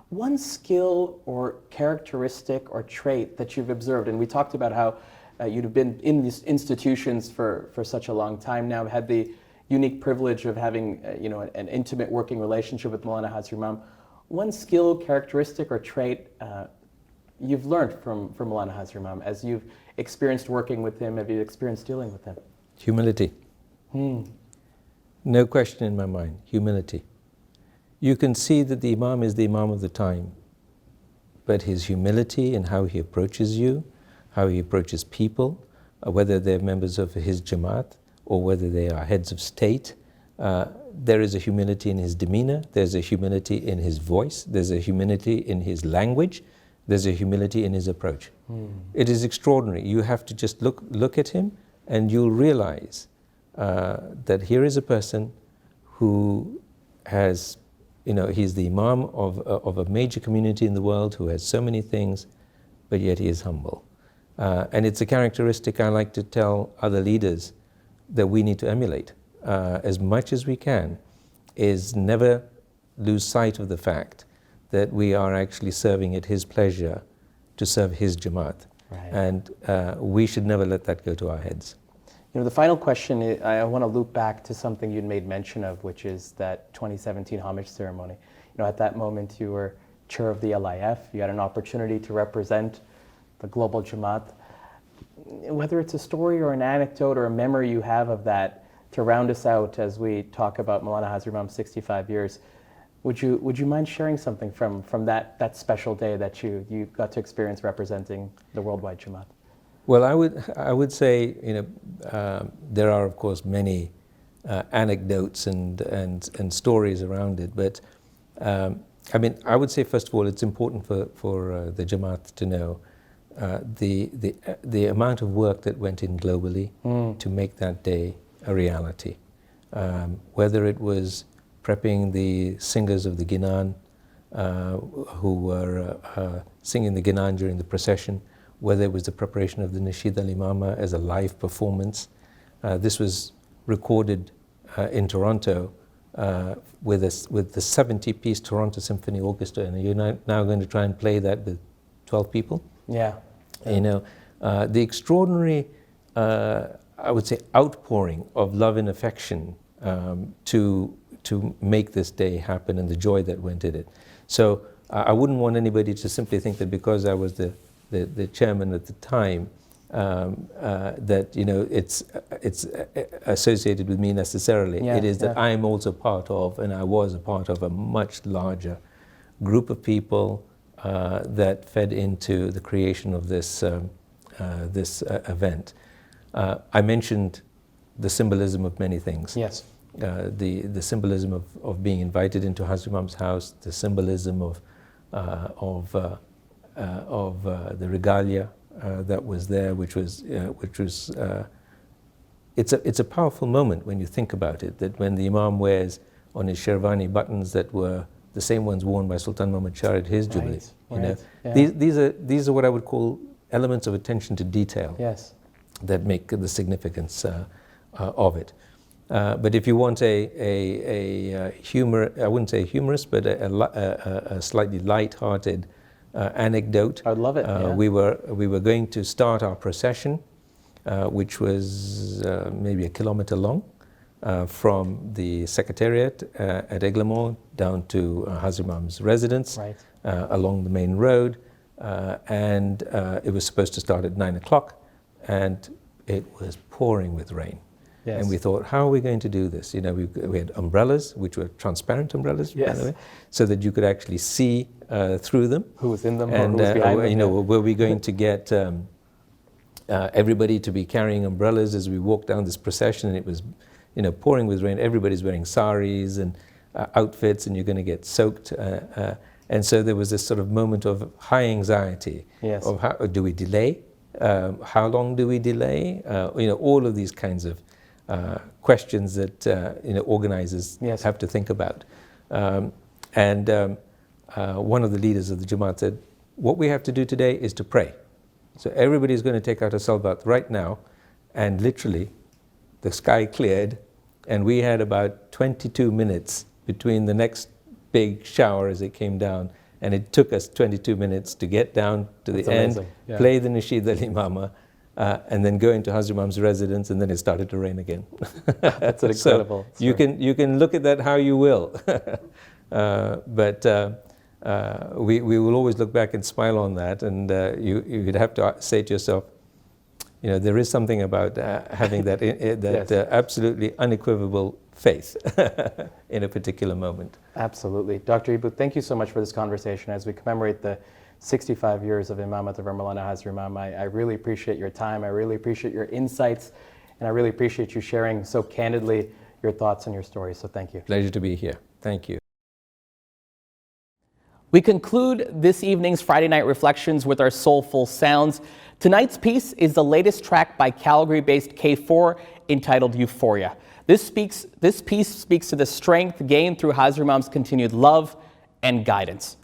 one skill or characteristic or trait that you've observed, and we talked about how you've been in these institutions for such a long time now, had the unique privilege of having an intimate working relationship with Maulana Hazrat Imam. One skill, characteristic, or trait you've learned from Maulana Hazrat Imam as you've experienced working with him, have you experienced dealing with him? Humility. No question in my mind. Humility. You can see that the Imam is the Imam of the time, but his humility and how he approaches you, how he approaches people, whether they're members of his Jamat or whether they are heads of state, there is a humility in his demeanor, there's a humility in his voice, there's a humility in his language, there's a humility in his approach. It is extraordinary. You have to just look at him and you'll realize that here is a person who has, he's the Imam of a major community in the world who has so many things, but yet he is humble. And it's a characteristic I like to tell other leaders that we need to emulate as much as we can, is never lose sight of the fact that we are actually serving at his pleasure to serve his Jamat. Right. And we should never let that go to our heads. The final question, I want to loop back to something you'd made mention of, which is that 2017 homage ceremony. At that moment you were chair of the LIF, you had an opportunity to represent the global Jamat. Whether it's a story or an anecdote or a memory you have of that, to round us out as we talk about Maulana Hazrat Imam's 65 years, would you mind sharing something from that special day that you got to experience representing the worldwide Jamat? Well, I would say there are of course many anecdotes and stories around it, but I would say first of all it's important for the Jamat to know the amount of work that went in globally to make that day a reality. Whether it was prepping the singers of the Ginan who were singing the Ginan during the procession, whether it was the preparation of the Nasheed al-Imama as a live performance. This was recorded in Toronto with the 70-piece Toronto Symphony Orchestra, and you're now going to try and play that with 12 people? Yeah. The extraordinary, I would say, outpouring of love and affection to make this day happen and the joy that went in it. So I wouldn't want anybody to simply think that because I was the chairman at the time, that it's associated with me necessarily. Yeah, it is that I am also part of, and I was a part of, a much larger group of people that fed into the creation of this event. I mentioned the symbolism of many things. Yes. The symbolism of being invited into Hazrat Imam's house, the symbolism of the regalia that was there, which was it's a powerful moment when you think about it. That when the Imam wears on his sherwani buttons that were the same ones worn by Sultan Muhammad Shah at his Jubilee. You know, Yeah. these are what I would call elements of attention to detail. Yes. That make the significance of it. But if you want a humor, I wouldn't say humorous, but a slightly light-hearted anecdote. I would love it. Yeah. We were going to start our procession, which was maybe 1 kilometer long, from the Secretariat at Eglamour down to Hazrat Imam's residence, Right. along the main road, and it was supposed to start at 9 o'clock, and it was pouring with rain. Yes. And we thought, how are we going to do this? You know, we had umbrellas, which were transparent umbrellas, by Yes. the way, so that you could actually see through them. Who was in them or And who was behind them? you know, were we going to get everybody to be carrying umbrellas as we walked down this procession? And it was, you know, pouring with rain. Everybody's wearing saris and outfits, and you're going to get soaked. And so there was this sort of moment of high anxiety. Yes. Of how do we delay? How long do we delay? You know, all of these kinds of questions that you know, organizers Yes. have to think about. And one of the leaders of the Jamat said, what we have to do today is to pray. So everybody's going to take out a salawat right now, and literally the sky cleared, and we had about 22 minutes between the next big shower as it came down, and it took us 22 minutes to get down to That's the end, amazing. Yeah. play the Nasheed al-Imama, and then go into Hazrat Imam's residence, and then it started to rain again. That's an incredible So you can look at that how you will, but we will always look back and smile on that, and you'd have to say to yourself, you know, there is something about having that Yes. absolutely unequivocal faith in a particular moment. Absolutely. Dr. Eboo, thank you so much for this conversation as we commemorate the 65 years of Imamat of our Maulana Hazrat Imam. I really appreciate your time. I really appreciate your insights, and I really appreciate you sharing so candidly your thoughts and your stories. So thank you. Pleasure to be here. Thank you. We conclude this evening's Friday Night Reflections with our soulful sounds. Tonight's piece is the latest track by Calgary-based K4 entitled Euphoria. This piece speaks to the strength gained through Hazrat Imam's continued love and guidance.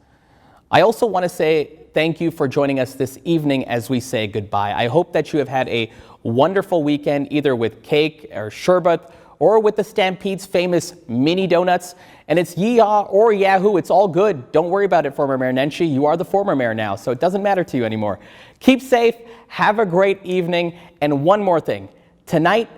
I also want to say thank you for joining us this evening as we say goodbye. I hope that you have had a wonderful weekend, either with cake or sherbet, or with the Stampede's famous mini donuts. And it's yee-haw or yahoo, it's all good. Don't worry about it, former Mayor Nenshi. You are the former mayor now, so it doesn't matter to you anymore. Keep safe, have a great evening, and one more thing. Tonight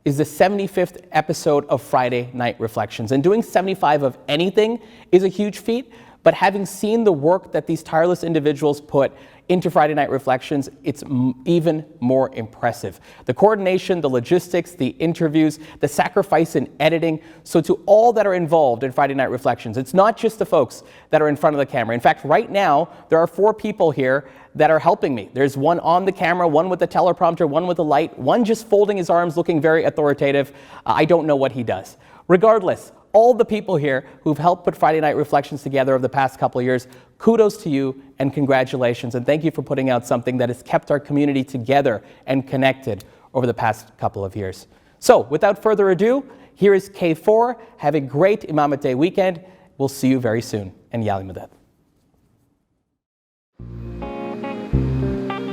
is the 75th episode of Friday Night Reflections. And doing 75 of anything is a huge feat, but having seen the work that these tireless individuals put into Friday Night Reflections, it's even more impressive. The coordination, the logistics, the interviews, the sacrifice in editing. So to all that are involved in Friday Night Reflections, it's not just the folks that are in front of the camera. In fact, right now, there are 4 people here that are helping me. There's one on the camera, one with the teleprompter, one with the light, one just folding his arms looking very authoritative. I don't know what he does. Regardless, all the people here who've helped put Friday Night Reflections together over the past couple of years, kudos to you and congratulations. And thank you for putting out something that has kept our community together and connected over the past couple of years. So without further ado, here is K4. Have a great Imamat Day weekend. We'll see you very soon. And Yali Madad.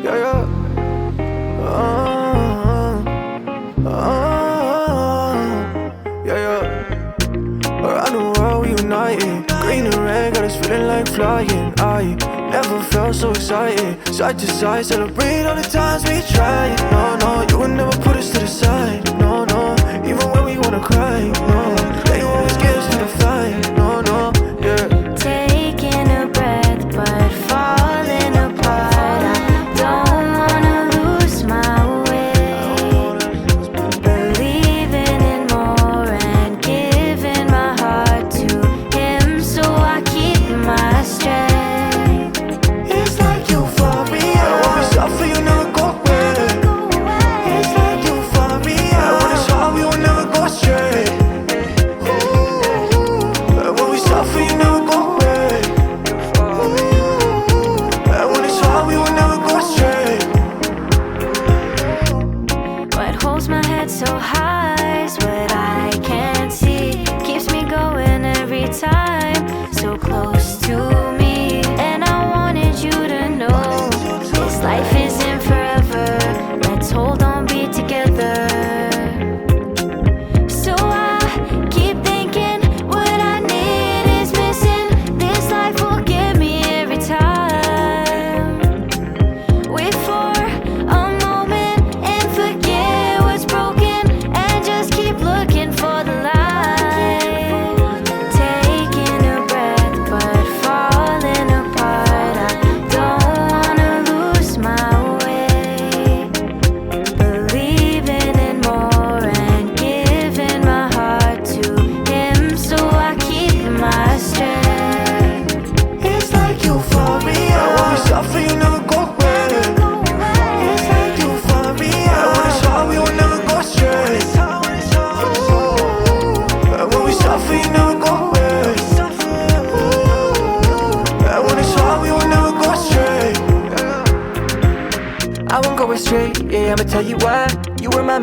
Yeah, yeah. Around the world we united, green and red got us feeling like flying. I never felt so excited, side to side, celebrate all the times we tried. No, no, you would never put us to the side. No, no, even when we wanna cry. No, yeah, you always get us to the fight. No, no, yeah. Taking a breath but falling apart. I don't wanna lose my way. Believing in more and giving my heart to him, so I keep my strength. It's like euphoria. When we suffer, you never go away. It's like euphoria. When it's hard, we will never go astray. Ooh. When we suffer, you never go away. Ooh. When it's hard, we will never go astray. What holds my head so high is what I can't see. Keeps me going every time. So close.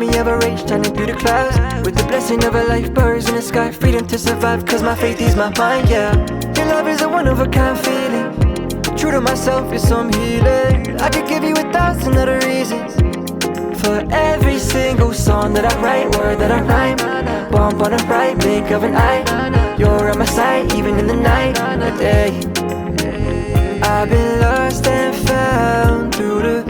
me ever rage, shining through the clouds. With the blessing of a life, birds in the sky, freedom to survive, cause my faith is my mind, yeah. Your love is a one-of-a-kind feeling. True to myself is some healing. I could give you 1,000 other reasons for every single song that I write, word that I rhyme. Bump on the right, blink of an eye. You're at my side, even in the night and the day. I've been lost and found through the